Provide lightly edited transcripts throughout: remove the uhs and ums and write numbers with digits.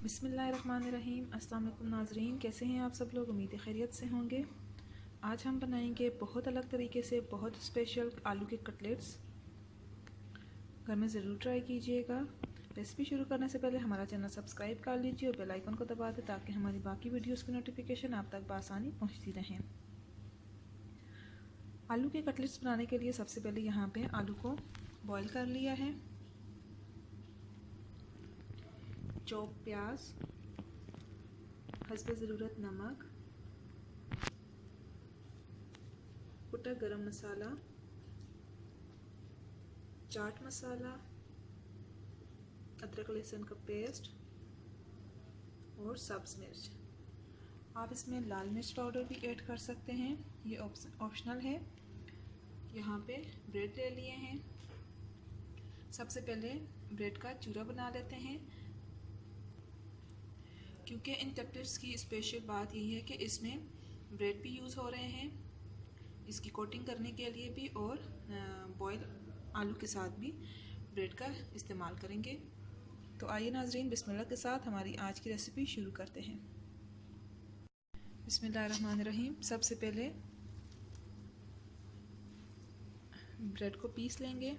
बिस्मिल्लाहिर्रहमानिर्रहीम। अस्सलाम वालेकुम नाज़रीन, कैसे हैं आप सब लोग? उम्मीद खैरियत से होंगे। आज हम बनाएंगे बहुत अलग तरीके से बहुत स्पेशल आलू के कटलेट्स। घर में ज़रूर ट्राई कीजिएगा। रेसिपी शुरू करने से पहले हमारा चैनल सब्सक्राइब कर लीजिए और बेल आइकन को दबा दें ताकि हमारी बाकी वीडियोस की नोटिफिकेशन आप तक बआसानी पहुँचती रहें। आलू के कटलेट्स बनाने के लिए सबसे पहले यहाँ पे आलू को बॉईल कर लिया है। चॉप प्याज, हस्बे ज़रूरत नमक, कुटा गरम मसाला, चाट मसाला, अदरक लहसुन का पेस्ट और सब्ज़ मिर्च। आप इसमें लाल मिर्च पाउडर भी ऐड कर सकते हैं, ये ऑप्शनल है। यहाँ पे ब्रेड ले लिए हैं। सबसे पहले ब्रेड का चूरा बना लेते हैं, क्योंकि इन कटलेट्स की स्पेशल बात यही है कि इसमें ब्रेड भी यूज़ हो रहे हैं इसकी कोटिंग करने के लिए भी, और बॉयल आलू के साथ भी ब्रेड का इस्तेमाल करेंगे। तो आइए नाजरीन, बिस्मिल्लाह के साथ हमारी आज की रेसिपी शुरू करते हैं। बिस्मिल्लाहिर्रहमानिर्रहीम। सबसे पहले ब्रेड को पीस लेंगे।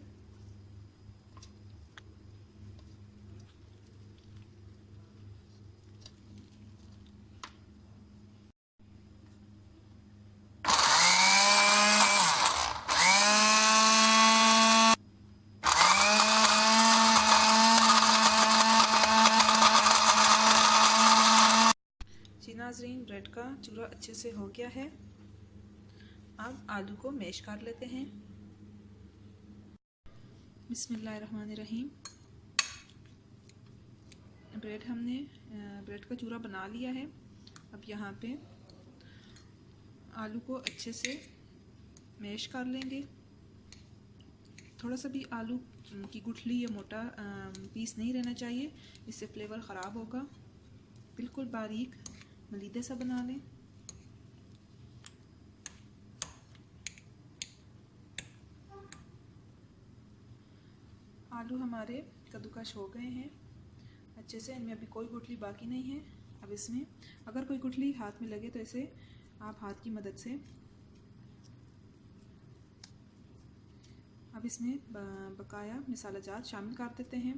नाज़रीन, ब्रेड का चूरा अच्छे से हो गया है। अब आलू को मैश कर लेते हैं। बिस्मिल्लाहिर्रहमानिर्रहीम। ब्रेड का चूरा बना लिया है। अब यहाँ पे आलू को अच्छे से मैश कर लेंगे। थोड़ा सा भी आलू की गुठली या मोटा पीस नहीं रहना चाहिए, इससे फ्लेवर ख़राब होगा। बिल्कुल बारीक मलीदे सा बना लें। आलू हमारे कद्दूकश हो गए हैं अच्छे से, इनमें अभी कोई गुठली बाकी नहीं है। अब इसमें अगर कोई गुठली हाथ में लगे तो इसे आप हाथ की मदद से अब इसमें बकाया मसाला जात शामिल कर देते हैं।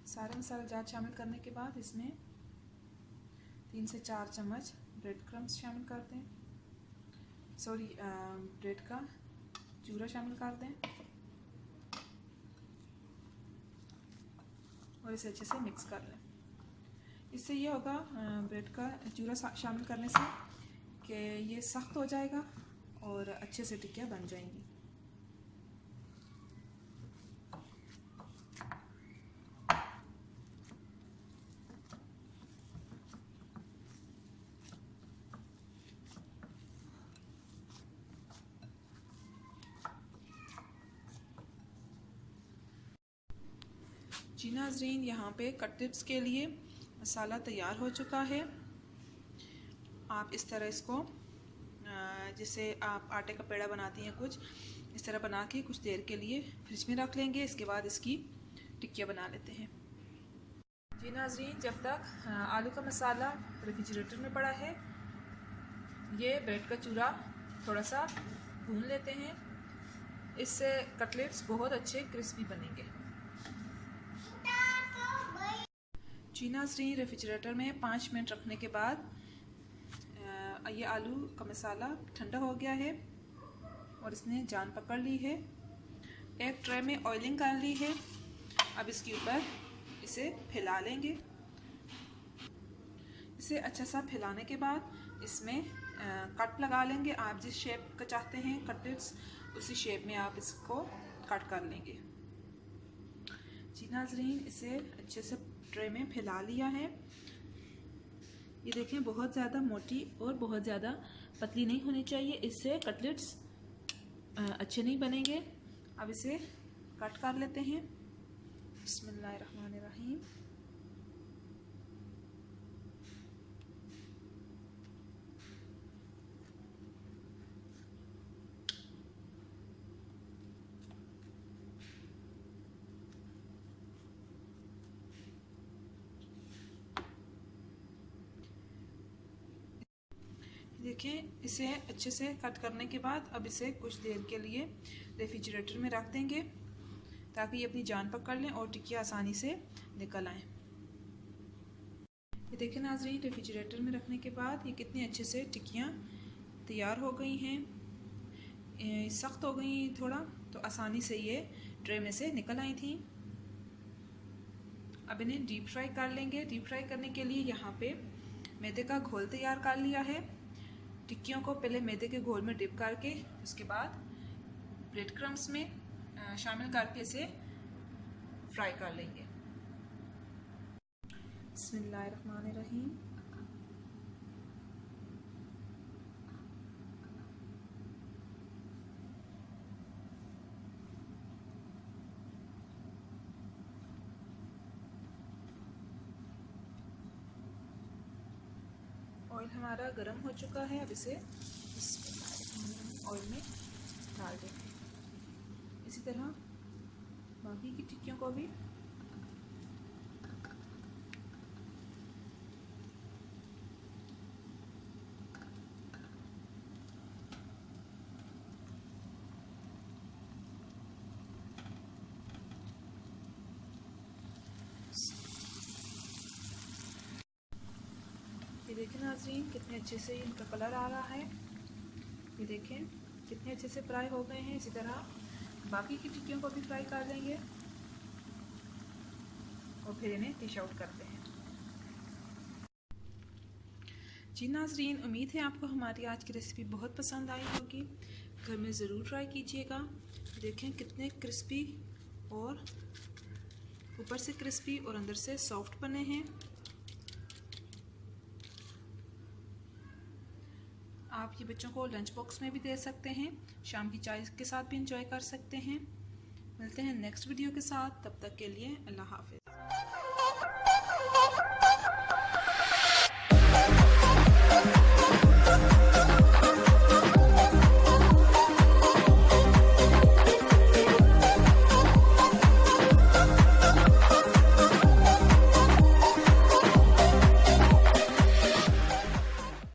सारे मसाला जात शामिल करने के बाद इसमें 3 से 4 चम्मच ब्रेड क्रम्स शामिल कर दें। ब्रेड का चूरा शामिल कर दें और इसे अच्छे से मिक्स कर लें। इससे ये होगा ब्रेड का चूरा शामिल करने से कि ये सख्त हो जाएगा और अच्छे से टिक्कियाँ बन जाएंगी। जी नाज़रीन, यहाँ पे कटलेट्स के लिए मसाला तैयार हो चुका है। आप इस तरह इसको जैसे आप आटे का पेड़ा बनाती हैं कुछ इस तरह बना के कुछ देर के लिए फ्रिज में रख लेंगे। इसके बाद इसकी टिक्कियाँ बना लेते हैं। जी नाज़रीन, जब तक आलू का मसाला रेफ्रिजरेटर में पड़ा है, ये ब्रेड का चूरा थोड़ा सा भून लेते हैं। इससे कटलेट्स बहुत अच्छे क्रिस्पी बनेंगे। जी नाज़रीन, रेफ्रिजरेटर में 5 मिनट रखने के बाद ये आलू का मसाला ठंडा हो गया है और इसने जान पकड़ ली है। एक ट्रे में ऑयलिंग कर ली है। अब इसके ऊपर इसे फैला लेंगे। इसे अच्छा सा फैलाने के बाद इसमें कट लगा लेंगे। आप जिस शेप का चाहते हैं कटलेट्स, उसी शेप में आप इसको कट कर लेंगे। जी नाज़रीन, इसे अच्छे से ट्रे में फैला लिया है। ये देखें, बहुत ज़्यादा मोटी और बहुत ज़्यादा पतली नहीं होनी चाहिए, इससे कटलेट्स अच्छे नहीं बनेंगे। अब इसे कट कर लेते हैं। बिस्मिल्लाहिर्रहमानिर्रहीम। देखें, इसे अच्छे से कट करने के बाद अब इसे कुछ देर के लिए रेफ्रिजरेटर में रख देंगे ताकि ये अपनी जान पकड़ लें और टिक्कियाँ आसानी से निकल आएँ। ये देखें नाज़रीन, रेफ्रिजरेटर में रखने के बाद ये कितनी अच्छे से टिक्कियाँ तैयार हो गई हैं। सख्त हो गई थोड़ा, तो आसानी से ये ट्रे में से निकल आई थी। अब इन्हें डीप फ्राई कर लेंगे। डीप फ्राई करने के लिए यहाँ पे मैदे का घोल तैयार कर लिया है। टिक्कियों को पहले मैदे के घोल में डिप करके उसके बाद ब्रेड क्रम्स में शामिल करके इसे फ्राई कर लेंगे। बिस्मिल्लाहिर्रहमानिर्रहीम। ऑयल हमारा गर्म हो चुका है, अब इसे ऑयल में डाल देंगे। इसी तरह बाकी की टिक्कियों को भी ये देखें नाज़रीन, कितने अच्छे से इनका कलर आ रहा है। ये देखें कितने अच्छे से फ्राई हो गए हैं। इसी तरह बाकी की टिक्कियों को भी फ्राई कर लेंगे और फिर इन्हें डिश आउट करते हैं। जी नाज़रीन, उम्मीद है आपको हमारी आज की रेसिपी बहुत पसंद आई होगी। घर में ज़रूर ट्राई कीजिएगा। देखें कितने क्रिस्पी और ऊपर से क्रिस्पी और अंदर से सॉफ्ट बने हैं। आप ये बच्चों को लंच बॉक्स में भी दे सकते हैं, शाम की चाय के साथ भी इंजॉय कर सकते हैं। मिलते हैं नेक्स्ट वीडियो के साथ, तब तक के लिए अल्लाह हाफ़िज़।